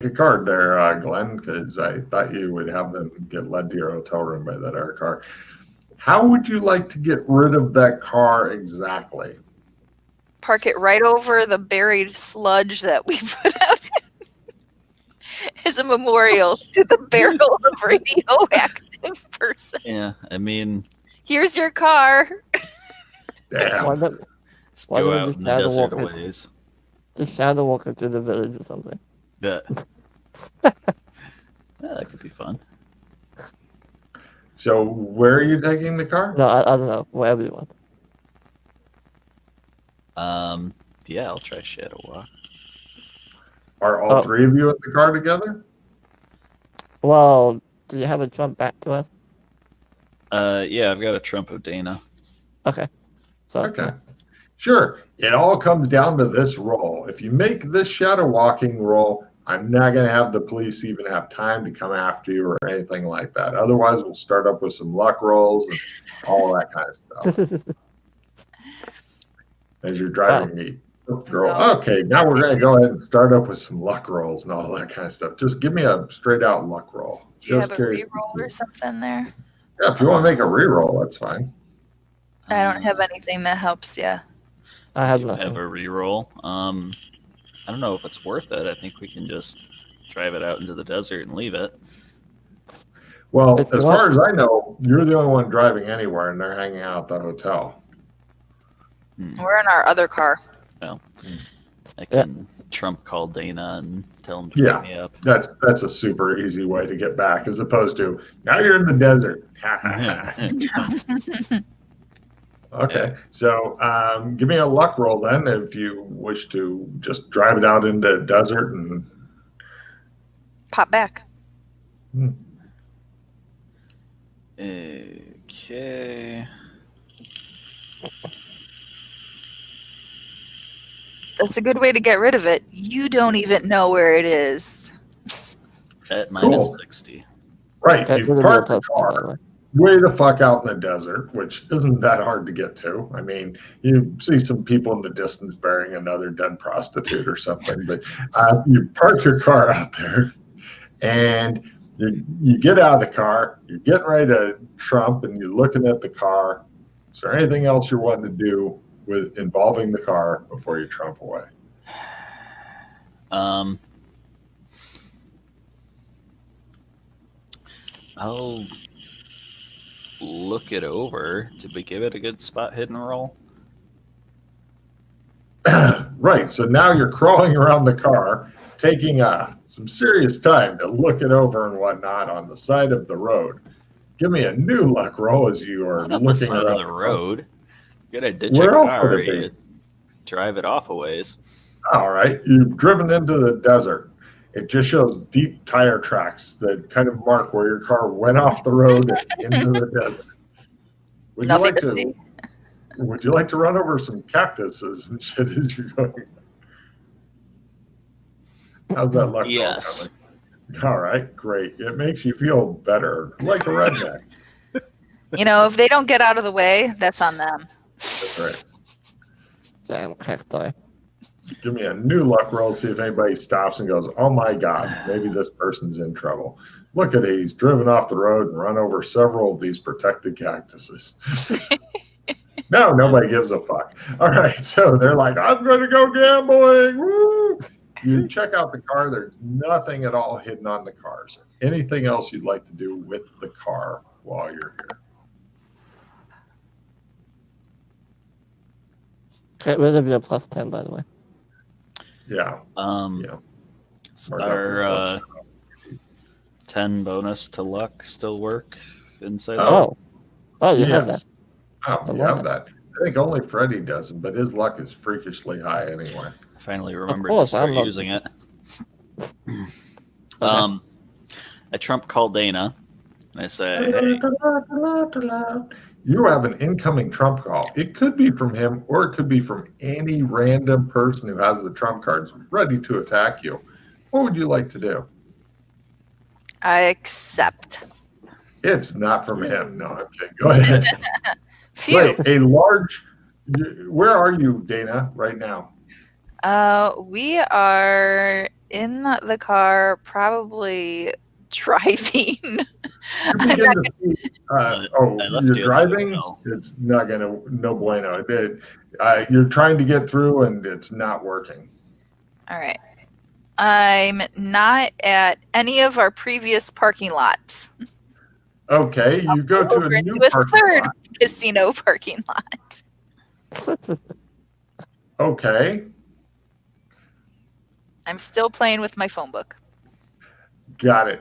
a card there, Glenn, because I thought you would have them get led to your hotel room by that other car. How would you like to get rid of that car exactly? Park it right over the buried sludge that we put out as a memorial to the barrel of radioactive person. Yeah, I mean, here's your car. Damn. Just go out in the desert a ways. Just shadow walking through the village or something. Yeah, that could be fun. So where are you taking the car? No, I don't know. Wherever you want. Yeah, I'll try Shadow Walk. Are all three of you in the car together? Well, do you have a trump back to us? Yeah, I've got a trump of Dana. Okay. So, okay. Sure. It all comes down to this roll. If you make this shadow walking roll, I'm not going to have the police even have time to come after you or anything like that. Otherwise, we'll start up with some luck rolls and all that kind of stuff. As you're driving me. Girl. Okay, now we're going to go ahead and start up with some luck rolls and all that kind of stuff. Just give me a straight out luck roll. Do you have a reroll or something there? Yeah, if you want to make a reroll, that's fine. I don't have anything that helps you. I have a reroll. I don't know if it's worth it. I think we can just drive it out into the desert and leave it. Well, as far as I know, you're the only one driving anywhere, and they're hanging out at the hotel. We're in our other car. Well, I can trump call Dana and tell him to pick me up. That's a super easy way to get back, as opposed to now you're in the desert. Okay, so give me a luck roll then if you wish to just drive it out into the desert and pop back. Okay. That's a good way to get rid of it. You don't even know where it is. At minus 60. Right, you've parked the car way the fuck out in the desert, which isn't that hard to get to. I mean, you see some people in the distance burying another dead prostitute or something, but you park your car out there and you get out of the car, you're getting ready to trump and you're looking at the car. Is there anything else you're wanting to do with involving the car before you trump away? I'll look it over. Did we give it a good spot hidden roll? Right. So now you're crawling around the car, taking some serious time to look it over and whatnot on the side of the road. Give me a new luck roll as you are looking the side around of the road. You gotta ditch a car. You drive it off a ways. All right. You've driven into the desert. It just shows deep tire tracks that kind of mark where your car went off the road into the desert. Would you like to run over some cactuses and shit as you're going? How's that luck? Yes. All right, great. It makes you feel better, like a redneck. You know, if they don't get out of the way, that's on them. That's right. Damn cacti. Give me a new luck roll, see if anybody stops and goes, oh my God, maybe this person's in trouble. Look at it, he's driven off the road and run over several of these protected cactuses. No, nobody gives a fuck. All right, so they're like, I'm going to go gambling. Woo! You check out the car. There's nothing at all hidden on the cars. Anything else you'd like to do with the car while you're here? Get rid of your plus 10, by the way. Yeah. Our 10 bonus to luck still work inside? Oh, you have that. Oh, you have that. I think only Freddie doesn't, but his luck is freakishly high anyway. Finally remembered to start using it. I trump call Dana. And I say, hey. You have an incoming trump call. It could be from him or it could be from any random person who has the trump cards ready to attack you. What would you like to do? I accept. It's not from him. No, I'm kidding. Go ahead. Phew. Right, where are you, Dana, right now? We are in the car, probably driving. You begin to see, I left you're you driving? another well. It's not going to, no bueno. You're trying to get through and it's not working. All right. I'm not at any of our previous parking lots. Okay, you go to a Over new into a parking third lot. casino parking lot. Okay, I'm still playing with my phone book. got it.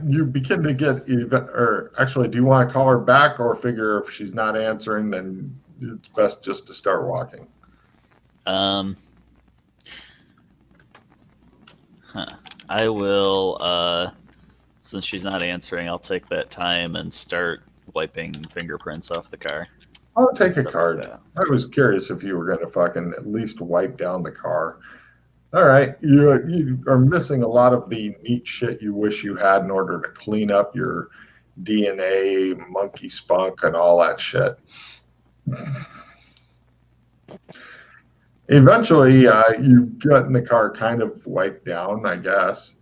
You begin to get, or actually, do you want to call her back or figure if she's not answering, then it's best just to start walking? I will, since she's not answering, I'll take that time and start wiping fingerprints off the car. I'll take a Stuff like card. that. I was curious if you were going to fucking at least wipe down the car. All right, you are missing a lot of the neat shit you wish you had in order to clean up your DNA, monkey spunk, and all that shit. Eventually, you get in the car kind of wiped down, I guess.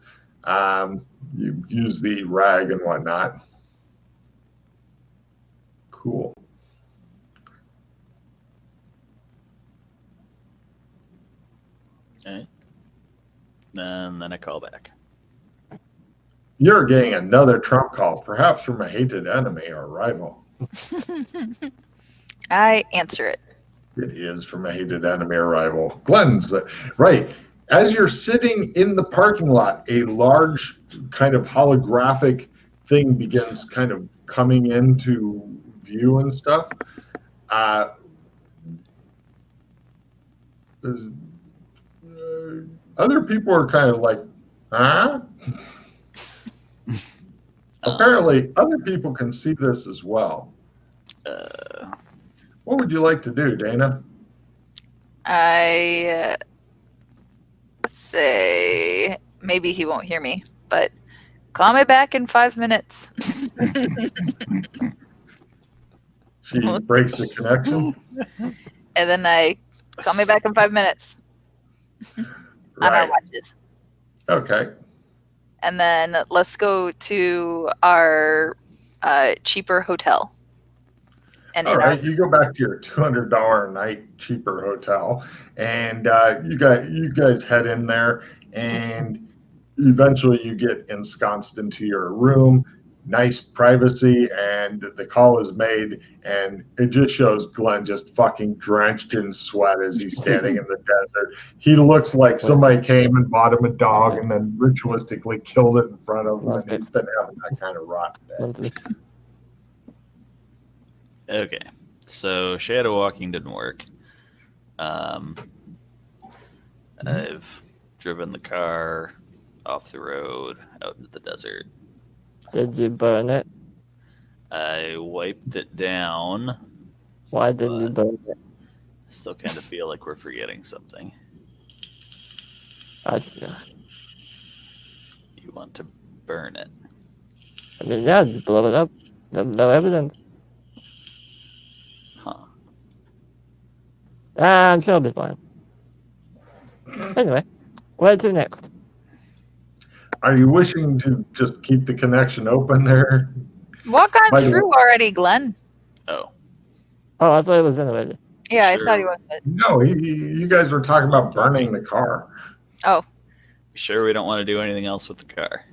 You use the rag and whatnot. Cool. Okay. And then I call back. You're getting another Trump call, perhaps from a hated enemy or rival. I answer it. It is from a hated enemy or rival. Glenn's right. As you're sitting in the parking lot, a large kind of holographic thing begins kind of coming into view and stuff. Other people are kind of like, huh? Apparently, other people can see this as well. What would you like to do, Dana? I say maybe he won't hear me, but call me back in 5 minutes. She breaks the connection. And then I call me back in 5 minutes on our Right. watches. Okay. And then let's go to our cheaper hotel. And All in right, you go back to your $200 a night cheaper hotel, and you guys head in there, and eventually you get ensconced into your room. Nice privacy, and the call is made, and it just shows Glenn just fucking drenched in sweat as he's standing in the desert. He looks like somebody came and bought him a dog and then ritualistically killed it in front of him, and he's been having that kind of rotten day. Okay, so shadow walking didn't work. I've driven the car off the road out into the desert. Did you burn it? I wiped it down. Why didn't you burn it? I still kind of feel like we're forgetting something. You want to burn it? I mean, yeah, just blow it up. No evidence. Huh. I'm sure it'll be fine. Anyway, where to next? Are you wishing to just keep the connection open there? walk on By the through already, Glenn. Oh, Oh, I thought it was in already. Yeah, Sure. I thought he was. No, you guys were talking about burning the car. sure we don't want to do anything else with the car.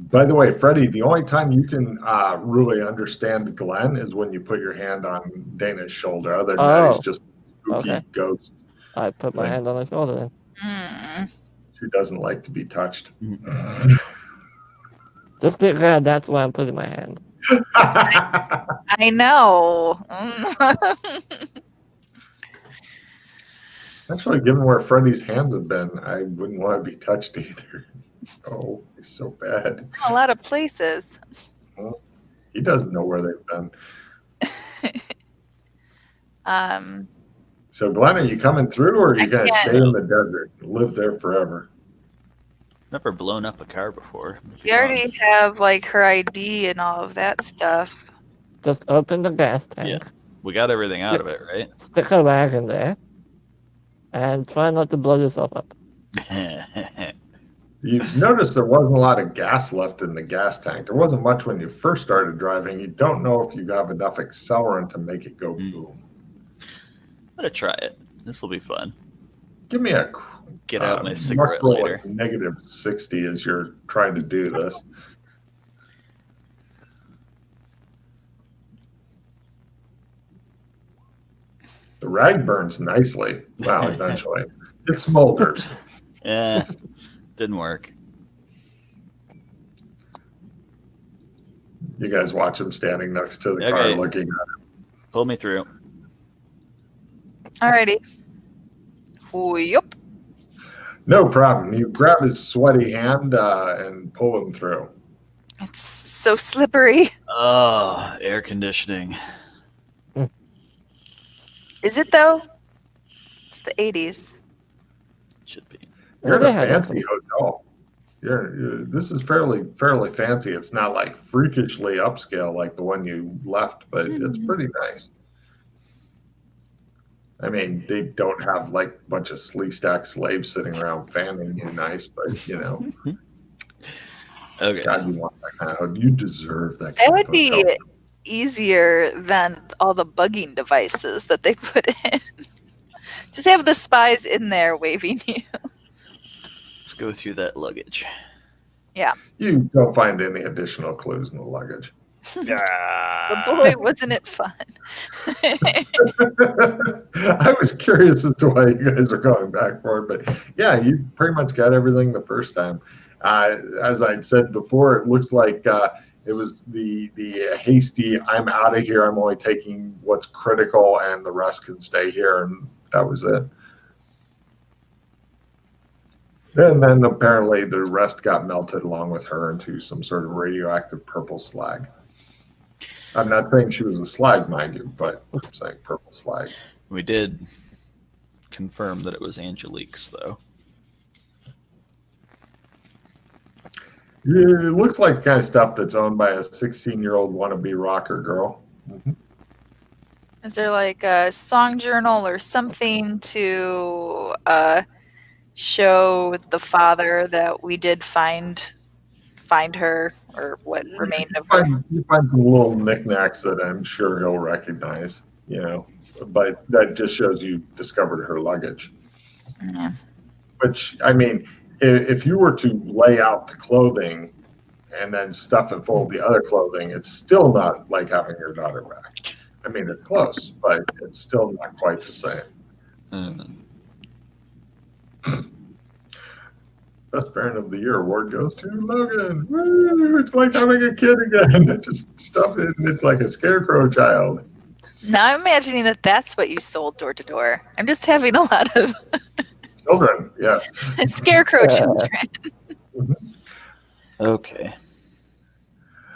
By the way, Freddie, the only time you can really understand Glenn is when you put your hand on Dana's shoulder. Other than that, he's just a spooky Okay. ghost. I put my Right. hand on her shoulder then. She doesn't like to be touched. Just be clear, that's why I'm putting my hand. I know. Actually, given where Freddie's hands have been, I wouldn't want to be touched either. Oh, he's so bad. A lot of places. He doesn't know where they've been. So, Glenn, are you coming through, or are you going to stay in the desert and live there forever? Never blown up a car before. We already have like her ID and all of that stuff. Just open the gas tank, Yeah. We got everything out of it, right? stick a rag in there, and try not to blow yourself up. You notice there wasn't a lot of gas left in the gas tank. There wasn't much when you first started driving. You don't know if you have enough accelerant to make it go boom. I'm gonna try it. This will be fun. Give me a Get out my cigarette later. Negative 60 as you're trying to do this. The rag burns nicely. Well, eventually. It smolders. Yeah, didn't work. You guys watch him standing next to the car Okay. looking at it. Pull me through. Alrighty. Yup. No problem. You grab his sweaty hand and pull him through. It's so slippery. Oh, air conditioning. Is it though? It's the 80s. Should be. You're in They a had fancy hotel. This is fairly fancy. It's not like freakishly upscale like the one you left, but it's pretty nice. I mean, they don't have like a bunch of sleestack slaves sitting around fanning you nice, but you know, Okay. God, you want that kind of. You deserve that. That kind would of be hotel. easier than all the bugging devices that they put in. Just have the spies in there waving you. Let's go through that luggage. You don't find any additional clues in the luggage. But boy, wasn't it fun. I was curious as to why you guys are going back for it, but yeah, you pretty much got everything the first time. As I'd said before, it looks like it was the hasty, I'm out of here, I'm only taking what's critical and the rest can stay here, and that was it. And then apparently the rest got melted along with her into some sort of radioactive purple slag. I'm not saying she was a slag, mind you, but I'm saying purple slag. We did confirm that it was Angelique's, though. Yeah, it looks like the kind of stuff that's owned by a 16-year-old wannabe rocker girl. Mm-hmm. Is there like a song journal or something to show the father that we did find her, or what remained of her? You find some little knickknacks that I'm sure he'll recognize, you know, but that just shows you discovered her luggage. Yeah. Which, I mean, if you were to lay out the clothing and then stuff it full of the other clothing, it's still not like having your daughter back. I mean, it's close, but it's still not quite the same. Best Parent of the Year award goes to Logan. Woo! It's like having a kid again. Just stuff it, and it's like a scarecrow child. Now I'm imagining that that's what you sold door to door. I'm just having a lot of Children, yes. scarecrow children. Okay.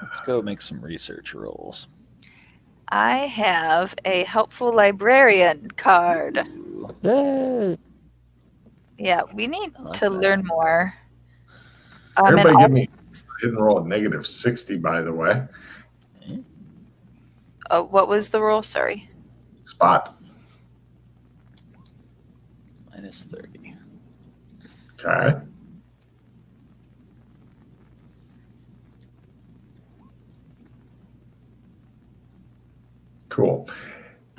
Let's go make some research rolls. I have a helpful librarian card. Yay. Yeah, we need I like to that. learn more. Everybody and give me, I didn't roll a negative 60, by the way. what was the roll? Sorry. Spot. Minus 30. Okay. Cool.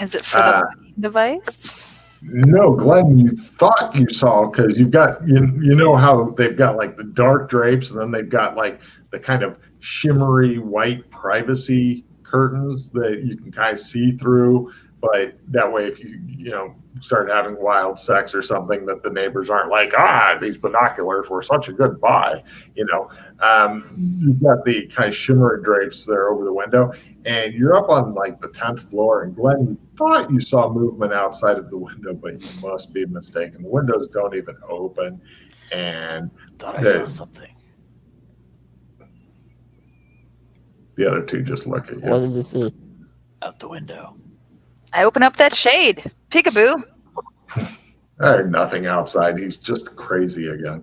Is it for the device? No, Glenn, you thought you saw, because you've got, you know how they've got like the dark drapes and then they've got like the kind of shimmery white privacy curtains that you can kind of see through. But that way, if you know, start having wild sex or something, that the neighbors aren't like, these binoculars were such a good buy. You know, you've got the kind of shimmery drapes there over the window, and you're up on like the 10th floor. And Glenn, you thought you saw movement outside of the window, but you must be mistaken. The windows don't even open, and Thought I saw something. the other two just look at What you. did you see? Out the window. I open up that shade. Peekaboo. There's nothing outside. He's just crazy again.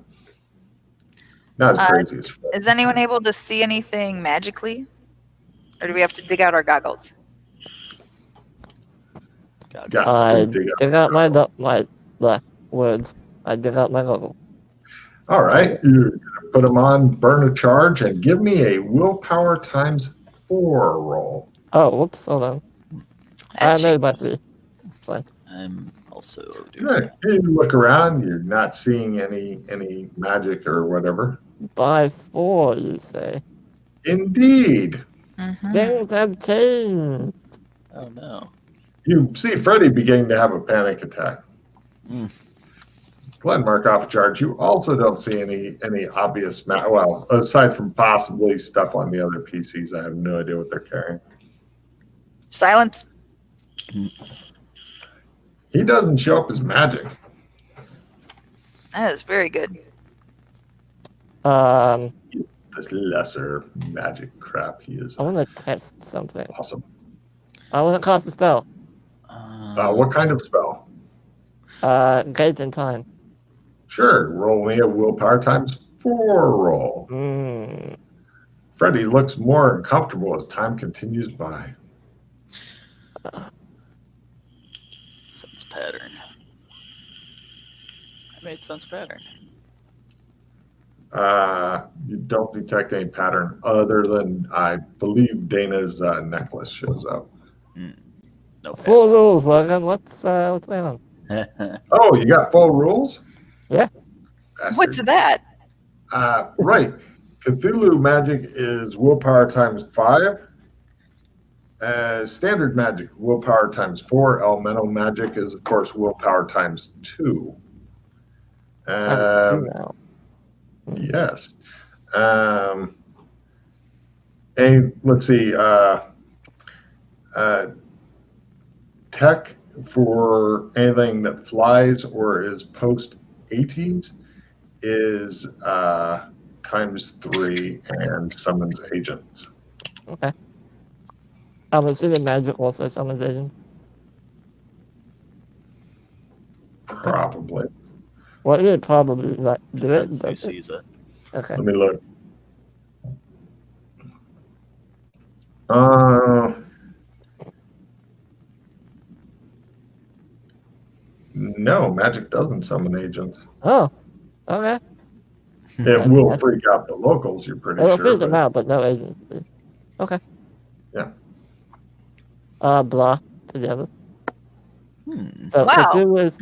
Not as crazy as Fred. Is anyone able to see anything magically? Or do we have to dig out our goggles? God, Got I to dig up. dig out my words. I dig out my logo. All right, you're gonna put them on, burn a charge, and give me a willpower times 4 roll. Oh, whoops, hold on. I made my 3. Fine. I'm also doing Good. You look around, you're not seeing any magic or whatever. By 4, you say? Indeed. Things have changed. Oh no. You see Freddy beginning to have a panic attack. Mm. Go ahead and mark off a charge. You also don't see any obvious, well, aside from possibly stuff on the other PCs. I have no idea what they're carrying. Silence. He doesn't show up as magic. That is very good. This lesser magic crap he is. I want to test something. Awesome. I want to cast a spell. What kind of spell? Gauge in time. Sure. Roll me a willpower times 4 roll. Freddy looks more uncomfortable as time continues by. Sense pattern. I made sense pattern. You don't detect any pattern other than, I believe, Dana's necklace shows up. No Full rules, Logan. What's going on? Oh, you got full rules? Yeah. Bastard. What's that? Right. Cthulhu magic is willpower times 5. Standard magic, willpower times 4. Elemental magic is, of course, willpower times 2. Yes. And let's see. Tech for anything that flies or is post 80s is times 3 and summons agents. Okay. I'm assuming magic also summons agents. Probably. Well, it probably not do it. Who sees it? Okay. Let me look. No, magic doesn't summon agents. Oh, okay. It will freak out the locals, you're pretty It'll sure. freak them out, but no agents. Okay. Yeah. Blah together. So Wow. Cthulhu is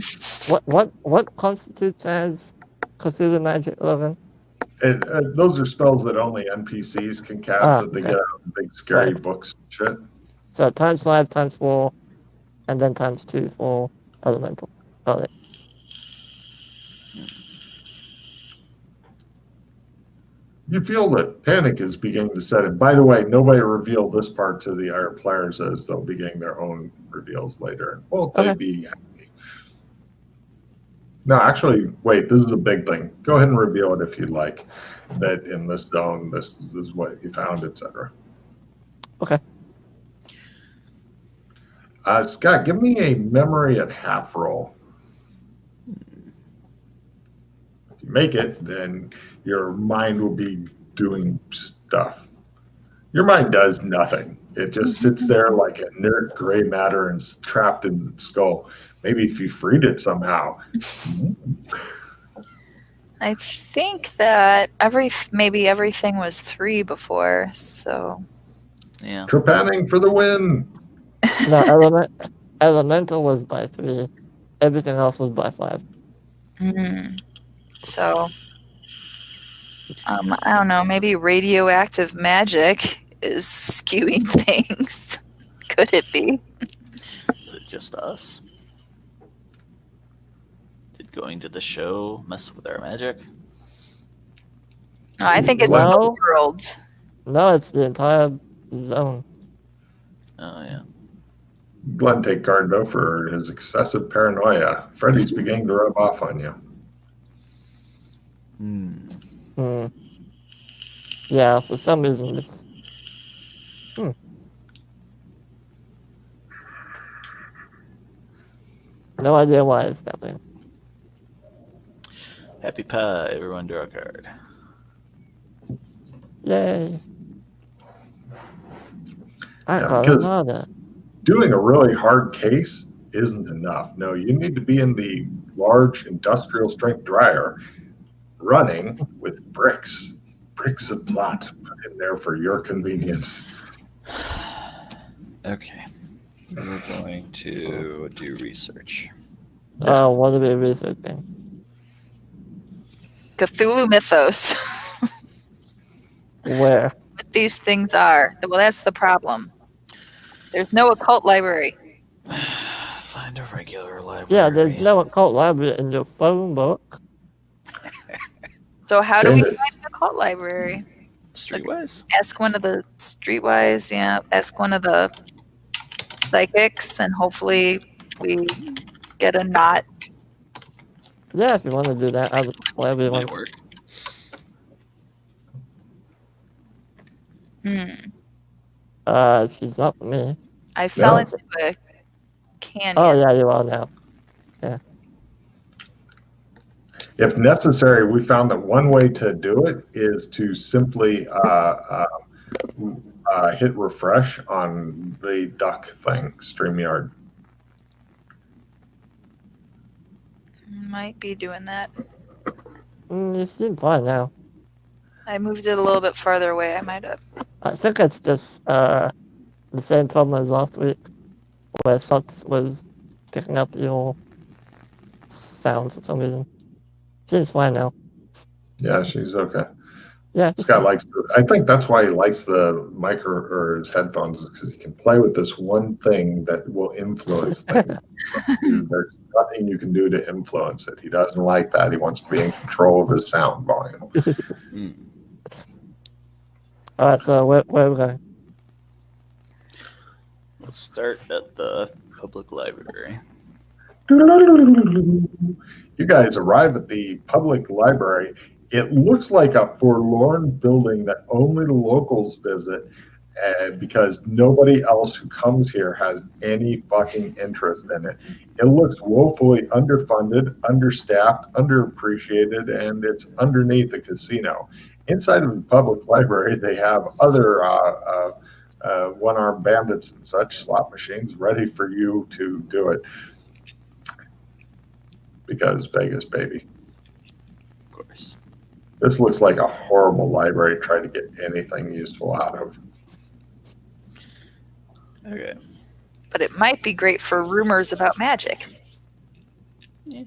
what constitutes as Cthulhu magic, Logan? Those are spells that only NPCs can cast, that they okay. get out of big scary Right. books and shit. So times 5, times 4, and then times 2 for elemental. Got it. You feel that panic is beginning to set in. By the way, nobody revealed this part to the other players, as they'll be getting their own reveals later. Won't they be happy? No, actually, wait, this is a big thing. Go ahead and reveal it if you'd like. That in this zone, this is what you found, etc. Okay. Scott, give me a memory at half roll. If you make it, then your mind will be doing stuff. Your mind does nothing. It just sits there like inert gray matter and is trapped in its skull. Maybe if you freed it somehow. I think that maybe everything was 3 before, so Yeah. Trepanning for the win. No, elemental was by 3. Everything else was by 5. so I don't know, maybe radioactive magic is skewing things. Could it be? Is it just us? Did going to the show mess with our magic? No, I think it's Well- the world. No, it's the entire zone. Oh yeah. Glenn take guard though for his excessive paranoia. Freddy's beginning to rub off on you. Yeah, for some reason it's... No idea why it's happening. Happy pie, everyone draw a card. Yay. I Yeah, got because- another. Doing a really hard case isn't enough. No, you need to be in the large industrial strength dryer running with bricks of plot put in there for your convenience. Okay. We're going to do research. What are we researching? Cthulhu mythos. Where? What these things are. Well, that's the problem. There's no occult library. Find a regular library. Yeah, there's no occult library in your phone book. So how do we David. find an occult library? Streetwise? Ask one of the streetwise, yeah. Ask one of the psychics, and hopefully we get a knot. Yeah, if you want to do that, whatever you want. Might work. She's not for me. I fell No. into a canyon. Oh yeah, you are now. If necessary, we found that one way to do it is to simply hit refresh on the duck thing, StreamYard. Might be doing that. You seem fine now. I moved it a little bit farther away. I might have. I think it's just the same problem as last week, where Suts was picking up your sound for some reason. Seems fine now. Yeah, she's okay. Yeah. Scott likes. I think that's why he likes the micro or his headphones, because he can play with this one thing that will influence things. There's nothing you can do to influence it. He doesn't like that. He wants to be in control of his sound volume. All right, so where are we going? We'll start at the public library. You guys arrive at the public library. It looks like a forlorn building that only the locals visit, because nobody else who comes here has any fucking interest in it. It looks woefully underfunded, understaffed, underappreciated, and it's underneath the casino. Inside of the public library, they have other one-armed bandits and such, slot machines, ready for you to do it. Because Vegas, baby. Of course. This looks like a horrible library trying to get anything useful out of. Okay. But it might be great for rumors about magic. I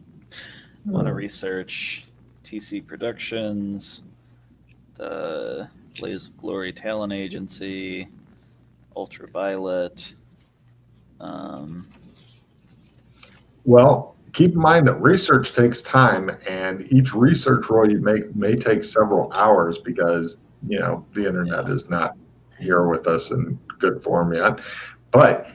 want to research TC Productions, the Blaze of Glory Talent Agency, Ultraviolet. Well, keep in mind that research takes time, and each research roll you make may take several hours because, the internet is not here with us in good form yet. But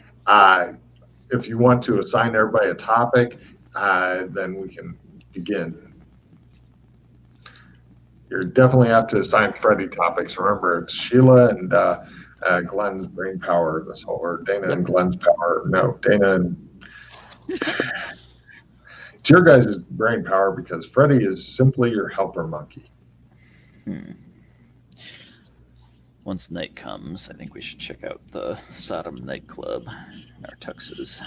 if you want to assign everybody a topic, then we can begin. You definitely have to assign Freddie topics. Remember, it's Sheila and Glenn's brain power, or Dana and Glenn's power. No, Dana and... It's your guys' brain power, because Freddie is simply your helper monkey. Once night comes, I think we should check out the Sodom nightclub in our tuxes.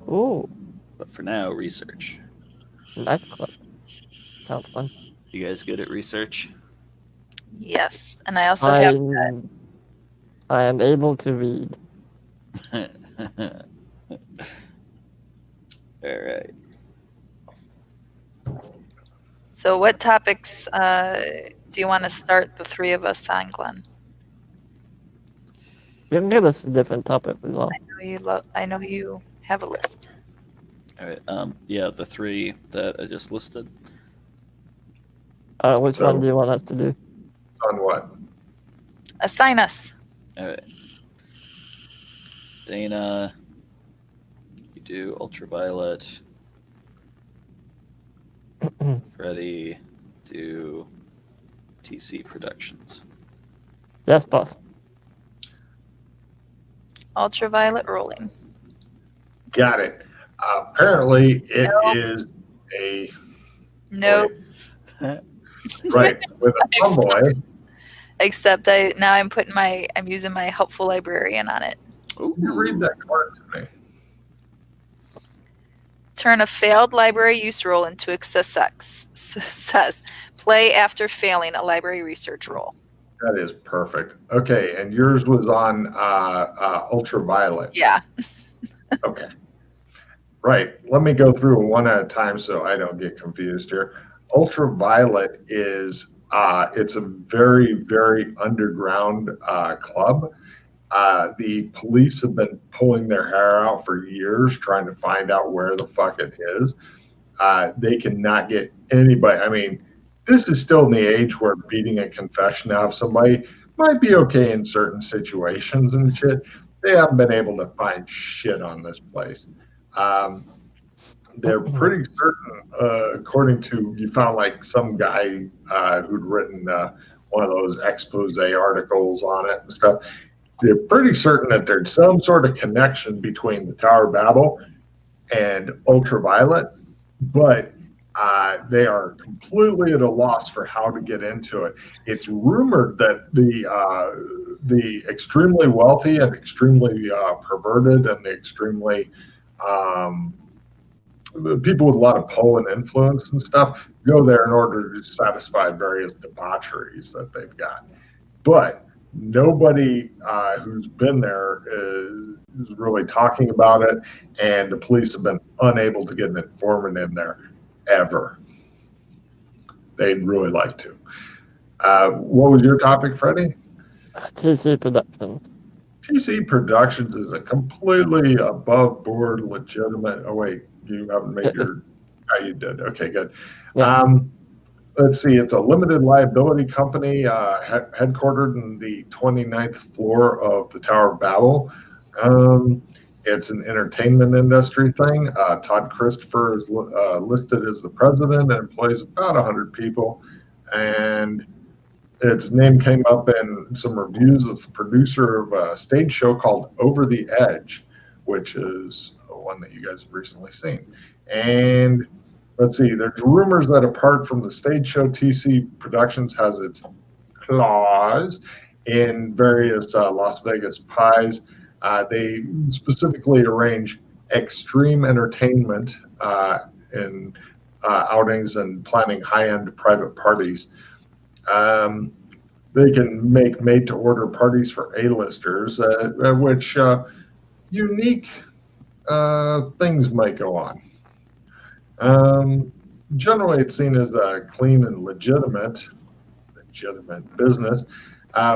Ooh, But for now, research. nightclub. Sounds fun. You guys good at research? Yes, and I also have. I am able to read. All right. So, what topics do you want to start the three of us on, Glenn? You can give us a different topic as well. I know you have a list. All right. Yeah, the three that I just listed. Which one do you want us to do? On what? Assign us. All right. Dana, you do Ultraviolet. Freddie, do TC Productions. Yes, boss. Ultraviolet rolling. Got it. Apparently, it is a... Nope. Right, with a tomboy. Except I'm using my helpful librarian on it. You read that card to me. turn a failed library use roll into a success. Play after failing a library research roll. That is perfect. Okay, and yours was on ultraviolet. Yeah. Okay. Right. Let me go through one at a time so I don't get confused here. Ultraviolet is it's a very, very underground club. The police have been pulling their hair out for years trying to find out where the fuck it is. They cannot get anybody. I mean, this is still in the age where beating a confession out of somebody might be okay in certain situations and shit. They haven't been able to find shit on this place. They're pretty certain, according to, you found like some guy who'd written one of those expose articles on it and stuff. They're pretty certain that there's some sort of connection between the Tower of Babel and ultraviolet, but they are completely at a loss for how to get into it. It's rumored that the extremely wealthy and extremely perverted and the extremely people with a lot of pull and influence and stuff go there in order to satisfy various debaucheries that they've got. But nobody who's been there is really talking about it, and the police have been unable to get an informant in there ever. They'd really like to. What was your topic, Freddie? TC Productions. TC Productions is a completely above board, legitimate. Oh wait, you haven't made your. Oh, you did. Okay, good. Yeah. Let's see. It's a limited liability company headquartered in the 29th floor of the Tower of Babel. It's an entertainment industry thing. Todd Christopher is listed as the president and employs about 100 people. And its name came up in some reviews as the producer of a stage show called Over the Edge, which is one that you guys have recently seen. And let's see, there's rumors that apart from the stage show, TC Productions has its claws in various Las Vegas pies. They specifically arrange extreme entertainment in outings and planning high-end private parties. They can make made-to-order parties for A-listers, which unique things might go on. Generally, it's seen as a clean and legitimate business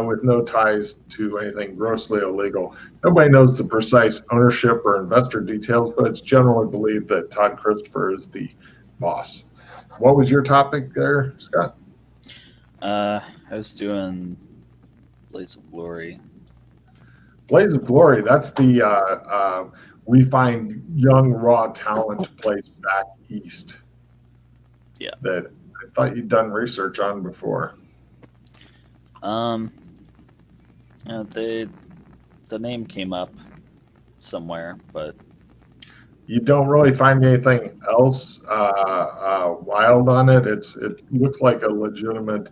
with no ties to anything grossly illegal. Nobody knows the precise ownership or investor details, but it's generally believed that Todd Christopher is the boss. What was your topic there, Scott? I was doing Blaze of Glory. Blaze of Glory, that's the we find young raw talent place back east. Yeah. That I thought you'd done research on before. Yeah, the name came up somewhere, but you don't really find anything else wild on it. It looks like a legitimate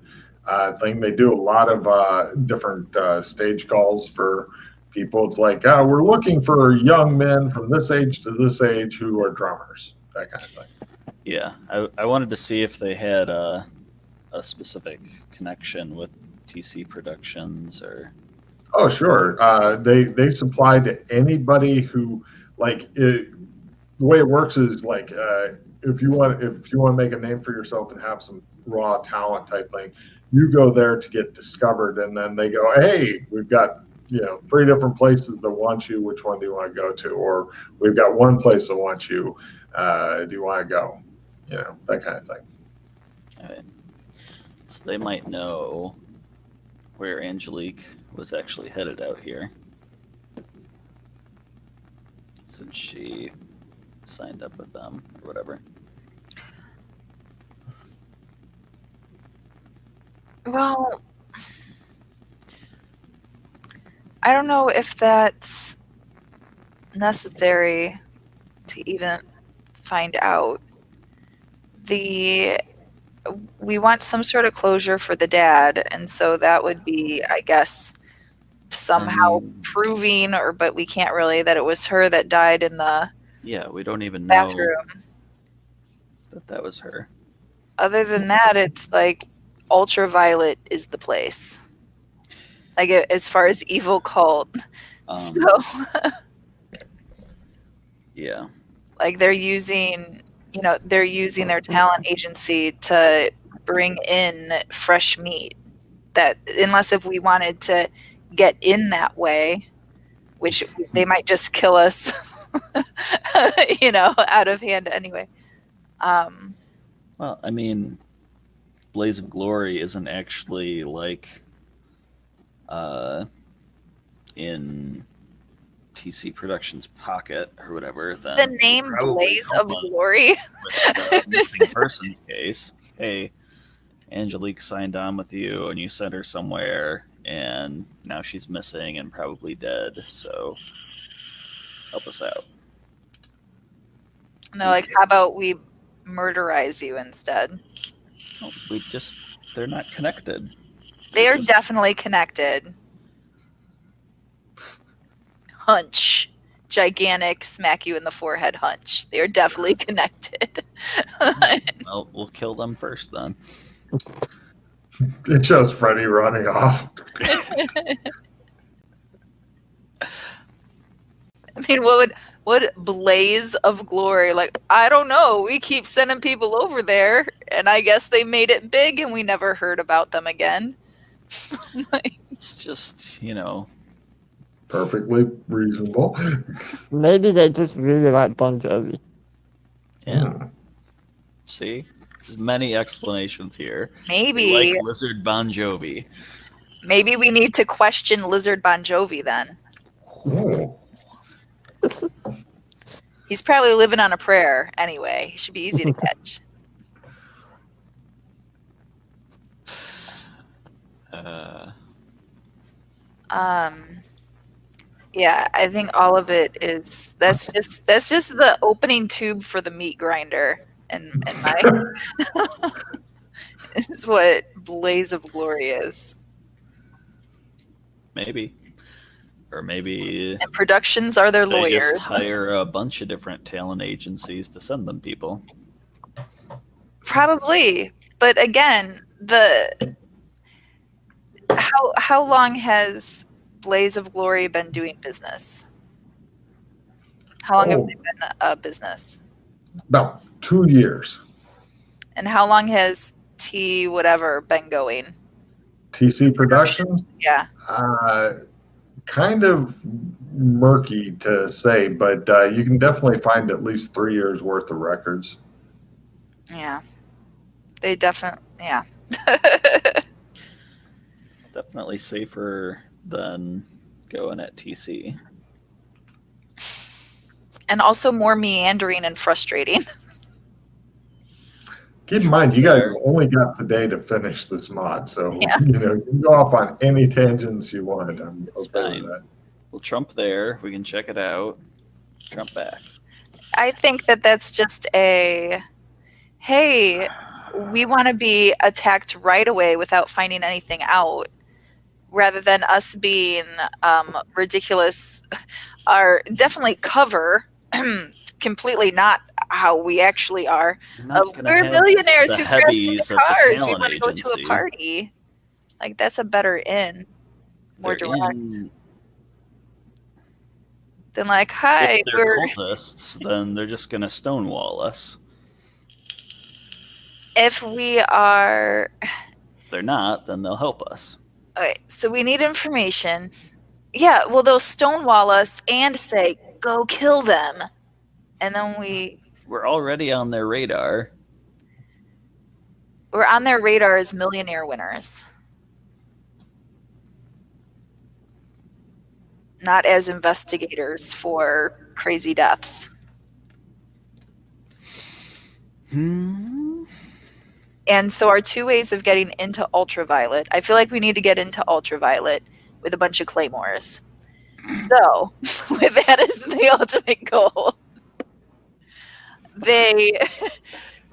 thing. They do a lot of different stage calls for people. It's like, we're looking for young men from this age to this age who are drummers, that kind of thing. Yeah, I wanted to see if they had a specific connection with TC Productions or. Oh, sure. They supply to anybody who the way it works is like if you want to make a name for yourself and have some raw talent type thing, you go there to get discovered, and then they go, hey, we've got 3 different places that want you. Which one do you want to go to? Or we've got one place that wants you. Do you want to go? That kind of thing. All right. So they might know where Angelique was actually headed out here, since she signed up with them or whatever. Well, I don't know if that's necessary to even find out. We want some sort of closure for the dad, and so that would be, I guess, somehow proving, but we can't really, that it was her that died in the Yeah, we don't even know bathroom. that was her. Other than that, it's like ultraviolet is the place. Like as far as evil cult. So Yeah. like they're using their talent agency to bring in fresh meat. That unless if we wanted to get in that way, which they might just kill us, out of hand anyway. Well, I mean, Blaze of Glory isn't actually like in TC Productions' pocket or whatever. Then The name probably Blaze help of us Glory. with the missing persons case. Hey, Angelique signed on with you, and you sent her somewhere, and now she's missing and probably dead. So help us out. And they're like, how about we murderize you instead? Oh, they're not connected. They are definitely connected. Hunch. Gigantic smack you in the forehead hunch. They are definitely connected. Well, we'll kill them first then. It shows Freddy running off. I mean, what Blaze of Glory? Like, I don't know. We keep sending people over there, and I guess they made it big, and we never heard about them again. It's just, Perfectly reasonable. Maybe they just really like Bon Jovi. Yeah. See? There's many explanations here. Maybe. They like Lizard Bon Jovi. Maybe we need to question Lizard Bon Jovi then. Oh. He's probably living on a prayer anyway. He should be easy to catch. Yeah, I think all of it is that's just the opening tube for the meat grinder, and my is what Blaze of Glory is. Maybe. Or maybe And productions are their they lawyers. just hire a bunch of different talent agencies to send them people. Probably. But again, how long has Blaze of Glory been doing business? How long have they been a business? About 2 years. And how long has T whatever been going? TC Productions? Yeah. Kind of murky to say, but you can definitely find at least 3 years worth of records. Yeah. They definitely, yeah. Definitely safer than going at TC. And also more meandering and frustrating. Keep in mind, you guys only got today to finish this mod, so you can go off on any tangents you want. I'm okay with that. We'll trump there. We can check it out. Trump back. I think that's just hey, we want to be attacked right away without finding anything out, rather than us being ridiculous. Are definitely cover, completely not how we actually are. We're millionaires who crash into cars. We want to go to a party. Like, that's a better in. More direct. Then like, hi, if they're cultists, then they're just going to stonewall us. If we are... If they're not, then they'll help us. Okay, so we need information. Yeah, well, they'll stonewall us and say, go kill them. And then we're already on their radar. We're on their radar as millionaire winners. Not as investigators for crazy deaths. And so our 2 ways of getting into ultraviolet, I feel like we need to get into ultraviolet with a bunch of claymores. So, with that as the ultimate goal,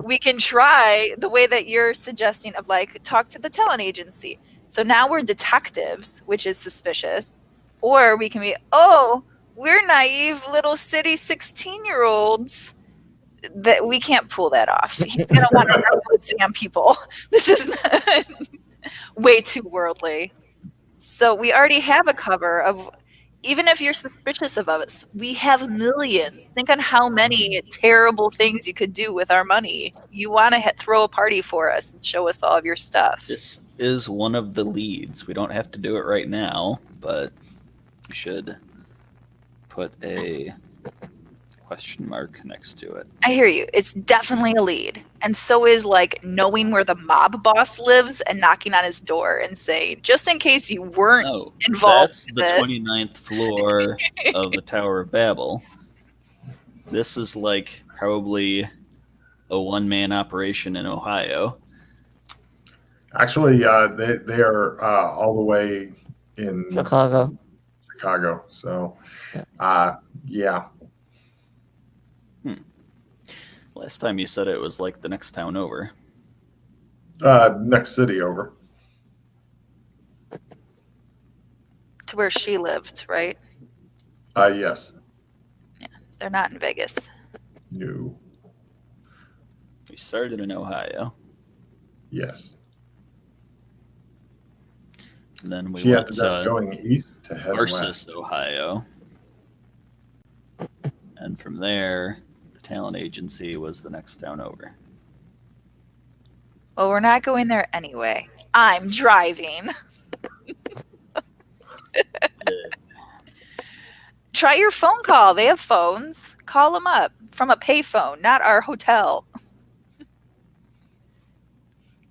we can try the way that you're suggesting of like talk to the talent agency. So now we're detectives, which is suspicious. Or we can be, we're naive little city 16-year-olds that we can't pull that off. He's going to want to exam people. This is way too worldly. So we already have a cover of, even if you're suspicious of us, we have millions. Think on how many terrible things you could do with our money. You want to throw a party for us and show us all of your stuff. This is one of the leads. We don't have to do it right now, but we should put a question mark next to it. I hear you. It's definitely a lead. And so is like knowing where the mob boss lives and knocking on his door and saying, just in case you weren't involved. That's the 29th floor of the Tower of Babel. This is like probably a one-man operation in Ohio. Actually, they are all the way in Chicago. So, yeah. Last time you said it was like the next town over. Next city over. To where she lived, right? Yes. Yeah, they're not in Vegas. No. We started in Ohio. Yes. And then we She went ended up going east to head Versus, west. Ohio. And from there, the talent agency was the next town over. Well, we're not going there anyway. I'm driving. Try your phone call. They have phones. Call them up from a payphone, not our hotel.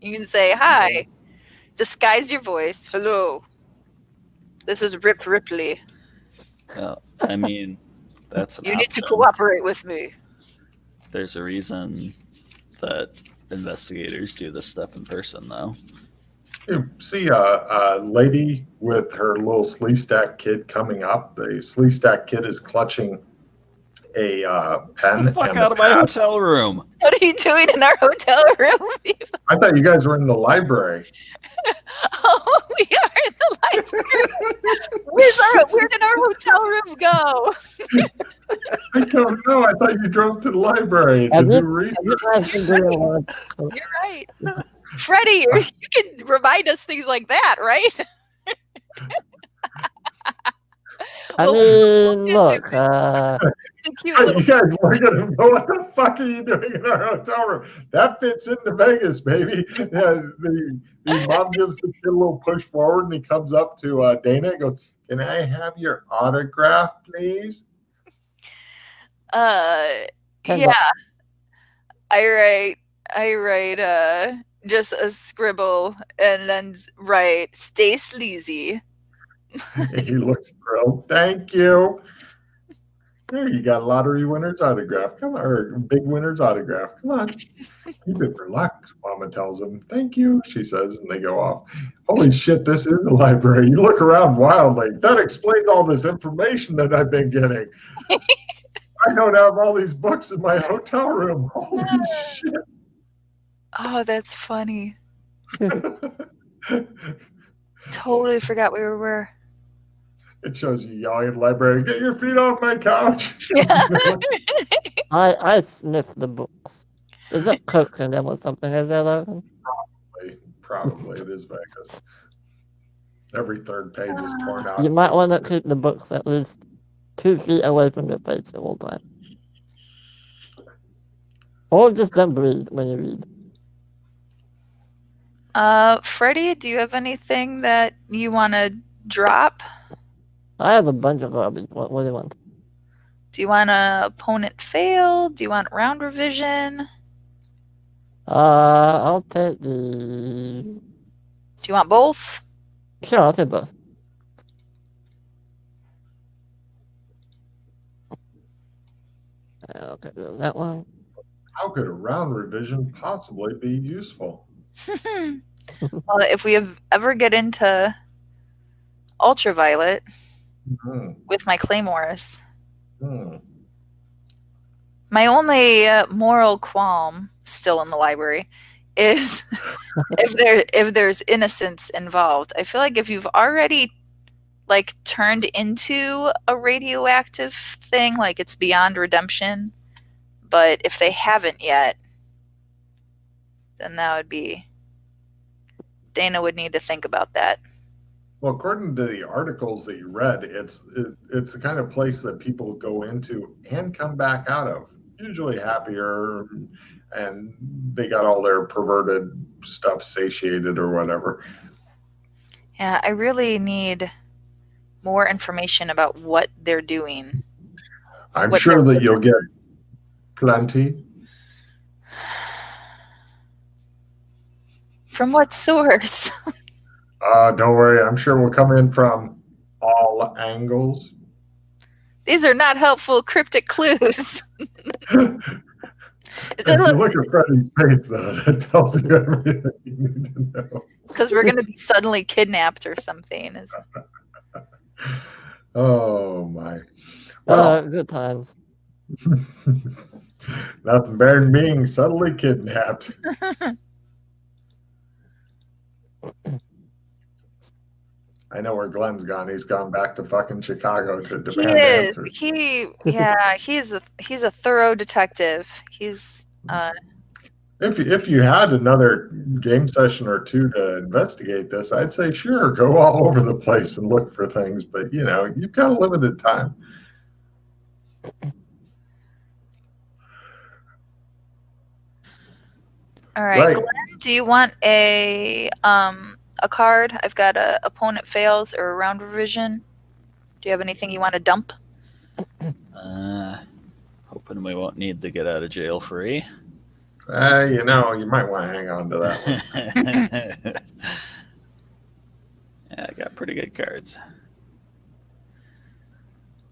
You can say, hi. Disguise your voice. Hello. This is Rip Ripley. Well, I mean, that's an You need to option. cooperate with me. There's a reason that investigators do this stuff in person, though. You see a lady with her little slee stack kid coming up. The slee stack kid is clutching a pen. Get the fuck and out a of my pad. hotel room. What are you doing in our hotel room? I thought you guys were in the library. Oh, we are in the library. Where did our hotel room go? I don't know. I thought you drove to the library to do research. You're right. Freddie, you can remind us things like that, right? I mean, look, The cute Hey, little you guys were gonna know what the fuck are you doing in our hotel room? That fits into Vegas, baby. Yeah, the mom gives the kid a little push forward, and he comes up to Dana and goes, "Can I have your autograph, please?" yeah. I write just a scribble and then write stay sleazy. He looks thrilled. Thank you. There, you got a lottery winner's autograph. Come on, or big winner's autograph. Come on. Keep it for luck, Mama tells him. Thank you, she says, and they go off. Holy shit, this is a library. You look around wildly. That explains all this information that I've been getting. I don't have all these books in my hotel room. Holy shit. Oh, that's funny. Totally forgot we were where. It shows you yelling at the library, "Get your feet off my couch." I sniffed the books. Is it cooked in them or something? Is that open? Probably it is Vegas. Every third page is torn out. You might want to keep the books at least 2 feet away from your face the whole time. Or just don't breathe when you read. Freddie, do you have anything that you want to drop? I have a bunch of garbage. What do you want? Do you want a opponent fail? Do you want round revision? I'll take the... Do you want both? Sure, I'll take both. Okay, that one. How could a round revision possibly be useful? Well, if we ever get into ultraviolet with my claymores, my only moral qualm still in the library is if there's innocence involved. I feel like if you've already like turned into a radioactive thing, like it's beyond redemption. But if they haven't yet, then that would be Dana would need to think about that. Well, according to the articles that you read, it's the kind of place that people go into and come back out of, usually happier, and they got all their perverted stuff satiated or whatever. Yeah, I really need more information about what they're doing. I'm sure that you'll get plenty. From what source? Don't worry, I'm sure we'll come in from all angles. These are not helpful cryptic clues. If you look at Freddy's face, though, that tells you everything you need to know. It's because we're going to be suddenly kidnapped or something. Oh, my. Well, good times. Nothing better than being suddenly kidnapped. I know where Glenn's gone. He's gone back to fucking Chicago to demand answers. He's a thorough detective. He's If you had another game session or two to investigate this, I'd say sure, go all over the place and look for things, but you've got a limited time. All right. Glenn, do you want a card? I've got a opponent fails or a round revision. Do you have anything you want to dump? Hoping we won't need to get out of jail free. You might want to hang on to that one. Yeah, I got pretty good cards.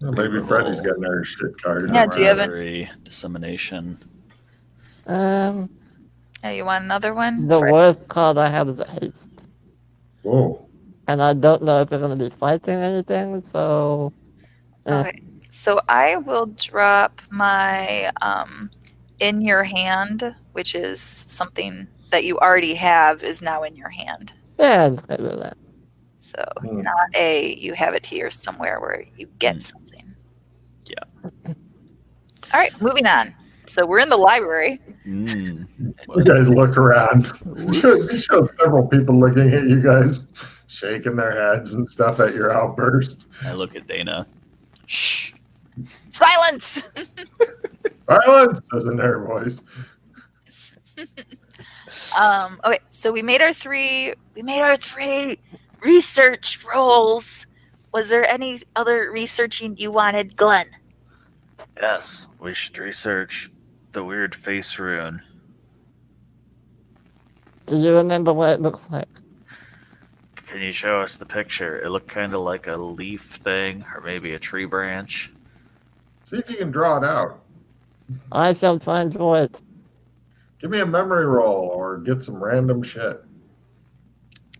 Well, maybe Freddy's got another shit card. Yeah, do you have a dissemination? Yeah, you want another one? The worst card I have is a haste. Whoa. And I don't know if we're going to be fighting anything, so... Okay, so I will drop my in your hand, which is something that you already have is now in your hand. Yeah, I'm just going to do that. So not you have it here somewhere where you get something. Yeah. All right, moving on. So we're in the library. You guys look around. You show several people looking at you guys, shaking their heads and stuff at your outburst. I look at Dana. Shh. Silence! Silence, says in her voice. Okay, so we made our three research rolls. Was there any other researching you wanted, Glenn? Yes, we should research the weird face rune. Do you remember what it looks like? Can you show us the picture? It looked kind of like a leaf thing, or maybe a tree branch. See if you can draw it out. I shall try and draw it. Give me a memory roll or get some random shit.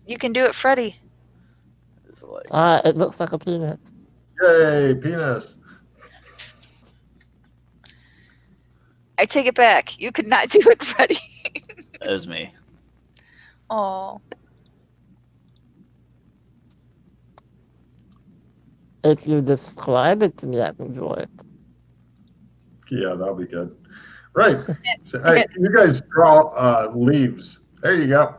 You can do it, Freddy. It looks like a penis. Yay, penis. I take it back. You could not do it, Freddy. That was me. Oh. If you describe it to me, I can draw it. Yeah, that'll be good. Right. So, hey, you guys draw leaves. There you go.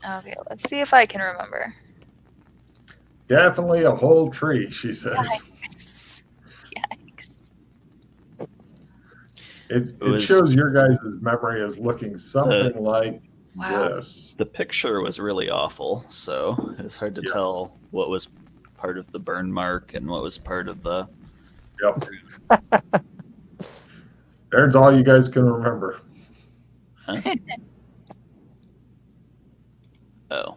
Okay, let's see if I can remember. Definitely a whole tree, she says. Yikes. Yikes. It shows your guys' memory is looking something like this. The picture was really awful, so it was hard to tell what was part of the burn mark and what was part of the... Yep. There's all you guys can remember. Huh? Oh.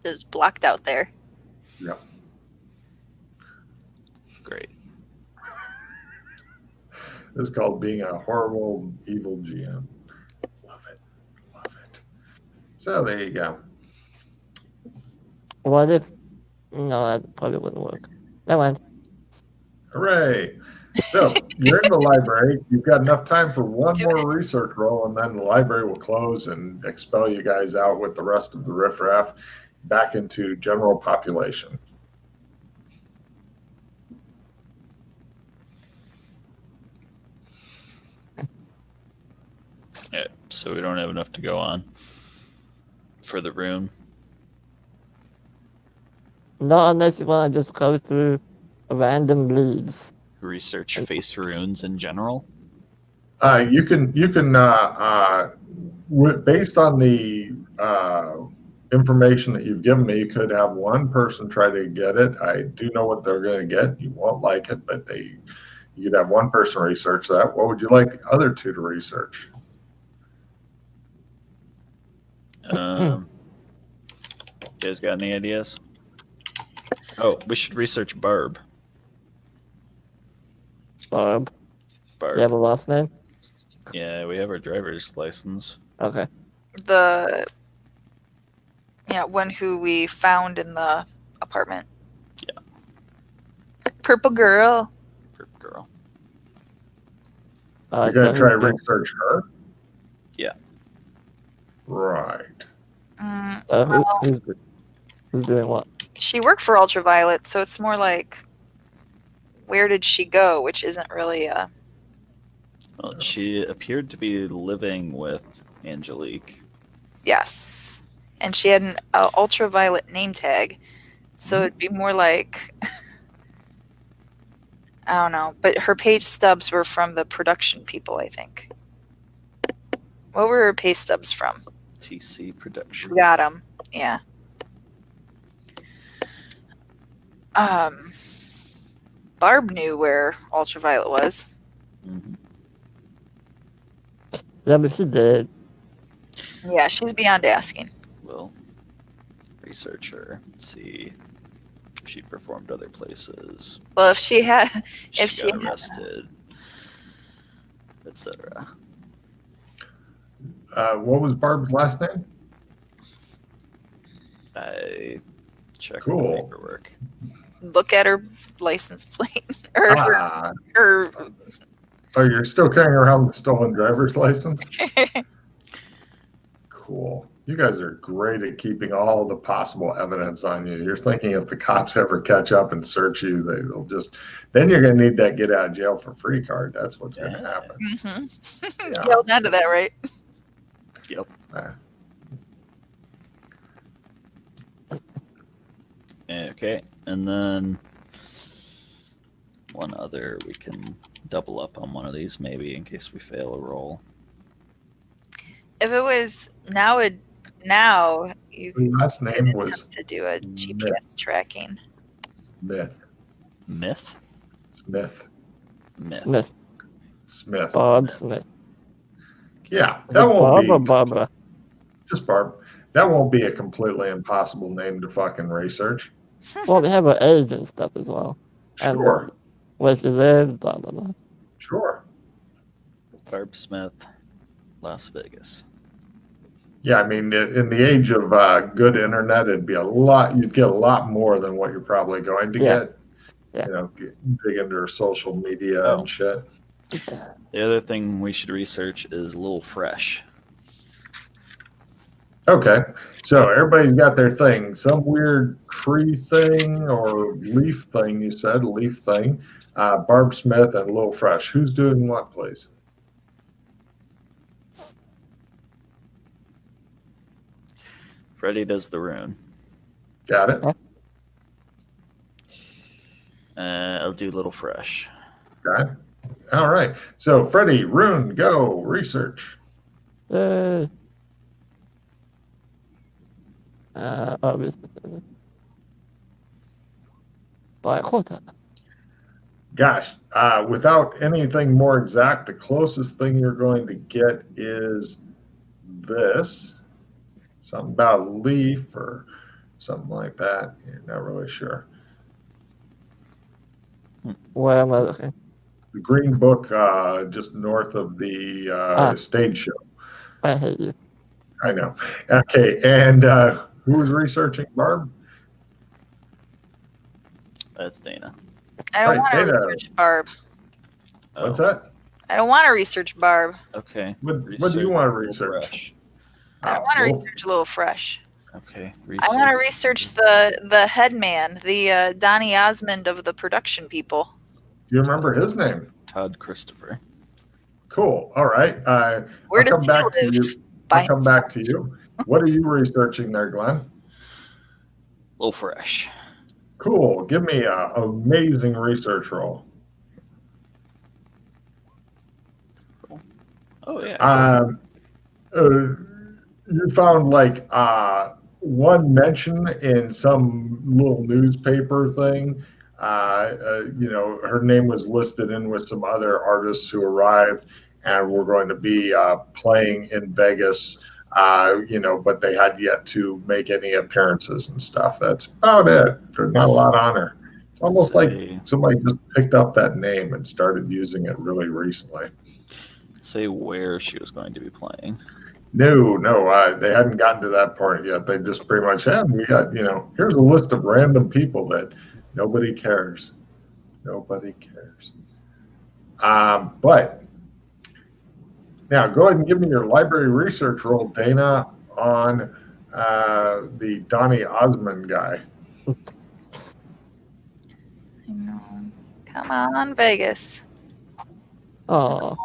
Just blocked out there. Yeah. Great. It's called being a horrible, evil GM. Love it. Love it. So there you go. What if... No, that probably wouldn't work. Never mind. Hooray. So you're in the library. You've got enough time for one more research roll, and then the library will close and expel you guys out with the rest of the riffraff back into general population. Yeah, so we don't have enough to go on for the rune. Not unless you want to just go through random leads. Research face runes in general. You can based on the information that you've given me, you could have one person try to get it. I do know what they're going to get. You won't like it, but you could have one person research that. What would you like the other two to research? You guys got any ideas? Oh, we should research Barb. Barb. Barb. Do you have a last name? Yeah, we have our driver's license. Okay. One who we found in the apartment. Yeah. Purple girl. Purple girl. You're going to try to research her? Yeah. Right. Who's doing what? She worked for Ultraviolet, so it's more like, where did she go? Which isn't really Well, she appeared to be living with Angelique. Yes. And she had an Ultraviolet name tag, so it'd be more like, I don't know, but her page stubs were from the production people, I think. What were her pay stubs from? TC Production. Got them. Yeah. Barb knew where Ultraviolet was. Mm-hmm. Yeah, but she did. Yeah, she's beyond asking. We'll research her, see if she performed other places. Well, if she had, If she got arrested, etc. What was Barb's last name? I checked Cool. the paperwork. Look at her license plate. Or Oh, you're still carrying around the stolen driver's license? Cool. You guys are great at keeping all the possible evidence on you. You're thinking if the cops ever catch up and search you, they'll just, then you're going to need that get out of jail for free card. That's what's going to happen. Mm-hmm. Yeah. Held down to that, right? Yep. Okay, and then one other, we can double up on one of these maybe in case we fail a roll. If it was now you last name was to do a GPS tracking. Smith. Myth? Smith. Myth. Smith. Smith. Bob Smith. Yeah, that won't Bob be or Barbara? just Barb. That won't be a completely impossible name to fucking research. Well, they have her age and stuff as well. Sure. And where she lives, blah, blah, blah. Sure. Barb Smith, Las Vegas. Yeah, I mean, in the age of good internet, it'd be you'd get a lot more than what you're probably going to get. Yeah. You know, dig into her social media and shit. The other thing we should research is Lil Fresh. Okay, so everybody's got their thing. Some weird tree thing or leaf thing, you said, leaf thing. Barb Smith and Lil Fresh. Who's doing what, please? Freddie does the rune. Got it? I'll do Little Fresh. Okay. All right. So, Freddie, rune, go, research. By a quarter. Gosh, without anything more exact, the closest thing you're going to get is this. Something about a leaf or something like that. You're not really sure. Where am I looking? The green book just north of the stage show. I hate you. I know. Okay, and who was researching Barb? That's Dana. I don't Right, want to Dana. research Barb. What's that? I don't want to research Barb. Okay. What do you want to research? Fresh. I don't want to research Little Fresh. Okay. I want to research the head man, the Donny Osmond of the production people. Do you remember his name? Todd Christopher. Cool. All right. Where I'll does come he back to live? you. I'll come back to you. What are you researching there, Glenn? Little Fresh. Cool. Give me an amazing research roll. Oh, yeah. You found like one mention in some little newspaper thing. Her name was listed in with some other artists who arrived and were going to be playing in Vegas. But they had yet to make any appearances and stuff. That's about it. There's not a lot on her. It's almost like somebody just picked up that name and started using it really recently. Say where she was going to be playing. No, they hadn't gotten to that part yet. They just pretty much had. We got, here's a list of random people that nobody cares. Nobody cares. But now go ahead and give me your library research roll, Dana, on the Donny Osmond guy. Come on, Vegas. Oh.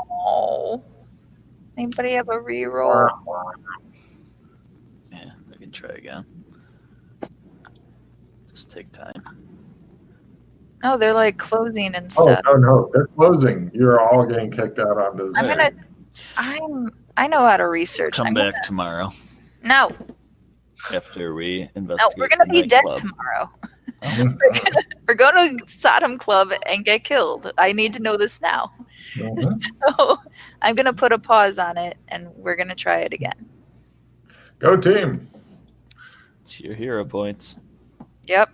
Anybody have a reroll? Yeah, I can try again. Just take time. Oh, they're like closing and stuff. Oh, no, they're closing. You're all getting kicked out onto the I know how to research. Come back tomorrow. No. After we investigate. No, we're gonna be dead tomorrow. We're going to Sodom Club and get killed. I need to know this now. So I'm going to put a pause on it and we're going to try it again. Go team. It's your hero points. Yep.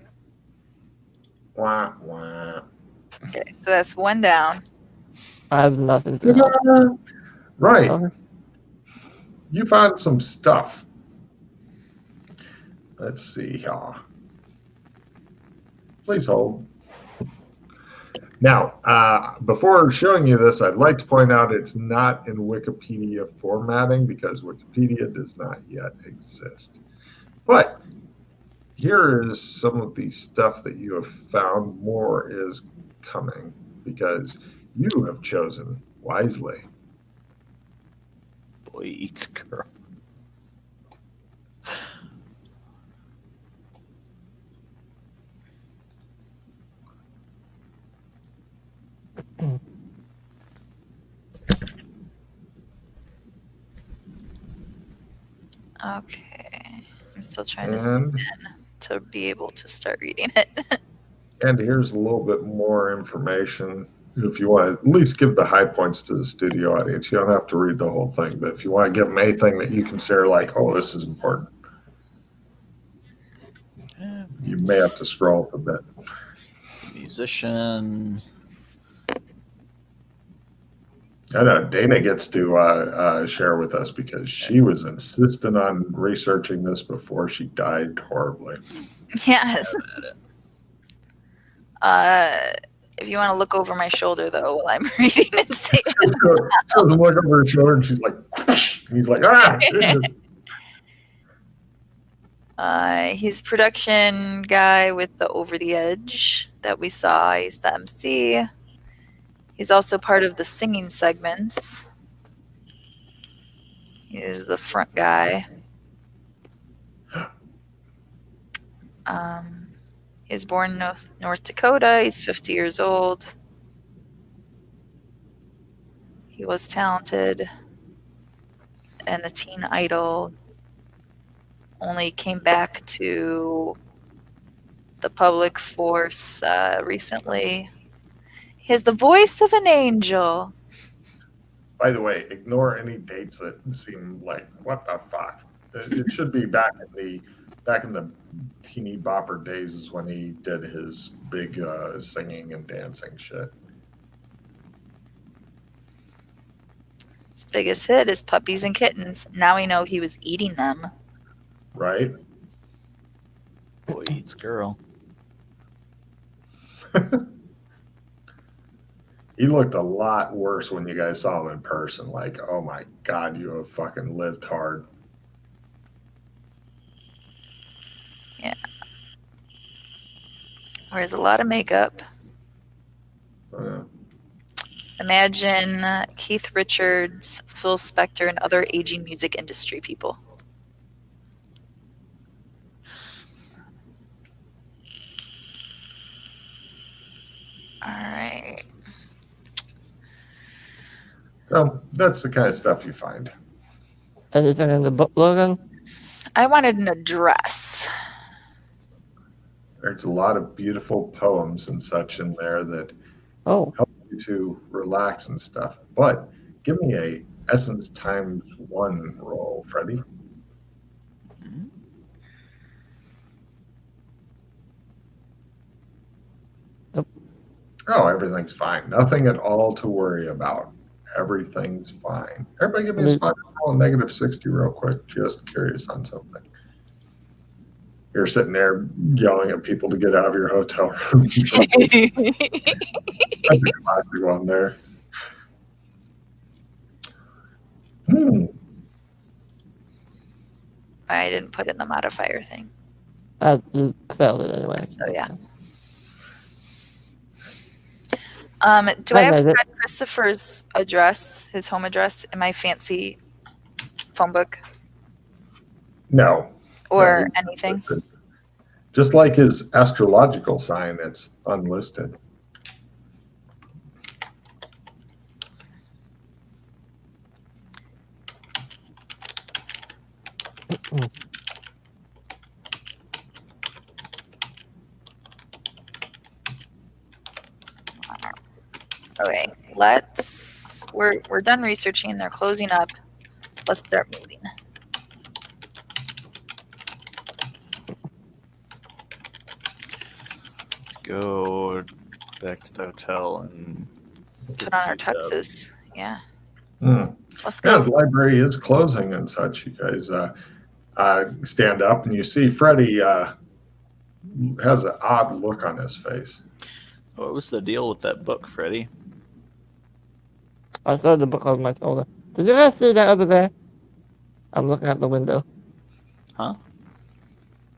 Wah, wah. Okay, so that's one down. I have nothing to help. Right. You found some stuff. Let's see here. Please hold. Now, before showing you this, I'd like to point out it's not in Wikipedia formatting because Wikipedia does not yet exist. But here is some of the stuff that you have found. More is coming because you have chosen wisely. Boy eats girl. Okay. I'm still trying to zoom in to be able to start reading it. And here's a little bit more information. If you want to at least give the high points to the studio audience, you don't have to read the whole thing, but if you want to give them anything that you consider like, oh, this is important, you may have to scroll up a bit. It's a musician. I know Dana gets to share with us because she was insistent on researching this before she died horribly. Yes. If you want to look over my shoulder, though, while I'm reading and see. She doesn't look over her shoulder and she's like, and he's like, He's production guy with the Over the Edge that we saw. He's the MC. He's also part of the singing segments. He's the front guy. He's born in North Dakota. He's 50 years old. He was talented and a teen idol. Only came back to the public force recently. He has the voice of an angel. By the way, ignore any dates that seem like, what the fuck? It should be back in the teeny bopper days is when he did his big singing and dancing shit. His biggest hit is Puppies and Kittens. Now we know he was eating them. Right? Boy eats girl. He looked a lot worse when you guys saw him in person. Like, oh my God, you have fucking lived hard. Yeah. Wears a lot of makeup. Imagine Keith Richards, Phil Spector, and other aging music industry people. All right. So that's the kind of stuff you find. Anything in the book, Logan? I wanted an address. There's a lot of beautiful poems and such in there that Oh, help you to relax and stuff. But give me a essence times 1 roll, Freddie. Yep. Oh, everything's fine. Nothing at all to worry about. Everything's fine. Everybody give me a spot roll negative 60 real quick. Just curious on something. You're sitting there yelling at people to get out of your hotel room. That's a classic one there. I didn't put in the modifier thing. you failed it anyway. So yeah. Do I have Fred Christopher's address, his home address, in my fancy phone book? No. Or anything? Just like his astrological sign, it's unlisted. Okay, we're done researching. They're closing up. Let's start moving. Let's go back to the hotel and put on our tuxes. Yeah. Let's Yeah, go. the library is closing and such. You guys stand up and you see Freddie has an odd look on his face. What was the deal with that book, Freddie? I saw the book on my shoulder. Did you guys see that over there? I'm looking out the window. Huh?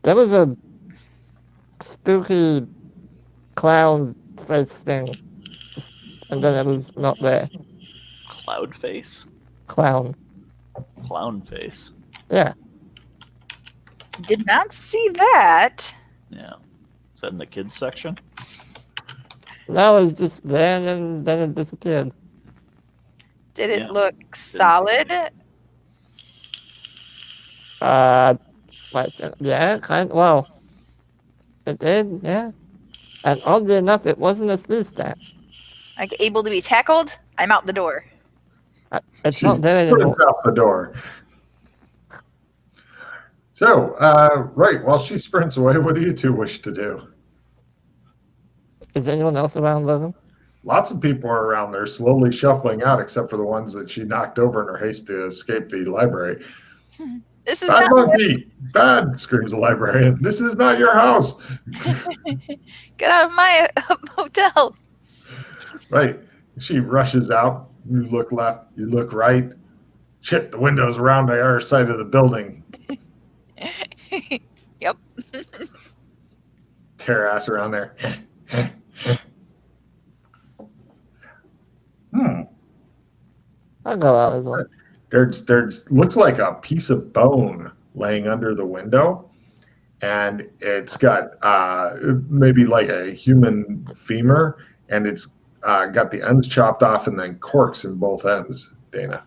There was a spooky clown face thing, and then it was not there. Cloud face? Clown. Clown face. Yeah. Did not see that. Yeah. Is that in the kids section? No, it was just there and then it disappeared. Did it Yeah. look solid? Yeah, well, it did, yeah. And oddly enough, it wasn't a sleeve stack. Like able to be tackled? I'm out the door. It's not there anymore. Sprints out the door. So, right, while she sprints away, what do you two wish to do? Is anyone else around, Logan? Lots of people are around there slowly shuffling out, except for the ones that she knocked over in her haste to escape the library. This is Bad not monkey! Bad, screams the librarian. This is not your house. Get out of my hotel. Right. She rushes out. You look left, you look right. Shit, the window's around the other side of the building. Yep. Tear ass around there. I'll go out as well. There's looks like a piece of bone laying under the window, and it's got maybe like a human femur, and it's got the ends chopped off and then corks in both ends. Dana.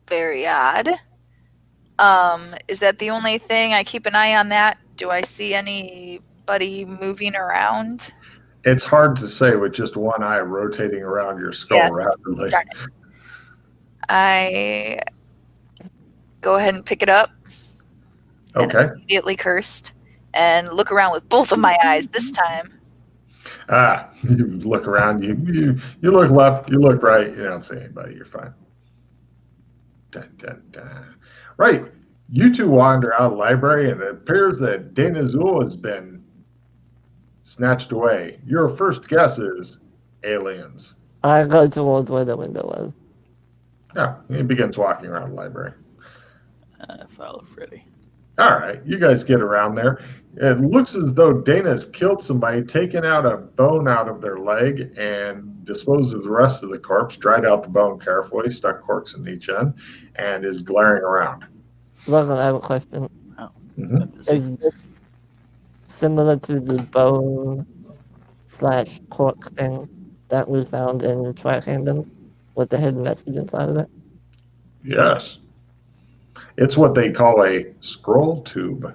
Very odd. Is that the only thing? I keep an eye on that. Do I see anybody moving around? It's hard to say with just one eye rotating around your skull Yes. rapidly. Darn it. I go ahead and pick it up. And Okay. immediately cursed and look around with both of my eyes this time. You look around. You look left. You look right. You don't see anybody. You're fine. Dun, dun, dun. Right. You two wander out of the library, and it appears that Dana Zool has been snatched away. Your first guess is aliens. I go towards where the window was. Yeah, he begins walking around the library. Follow Freddy. All right, you guys get around there. It looks as though Dana's killed somebody, taken out a bone out of their leg, and disposed of the rest of the corpse, dried out the bone carefully, stuck corks in each end, and is glaring around. Logan, I have a question. Mhm. Is this similar to the bone/cork thing that we found in the Tri-Kingdom with the hidden message inside of it? Yes. It's what they call a scroll tube.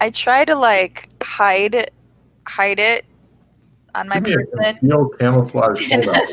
I try to like hide it on my Give me a person. concealed camouflage holdout.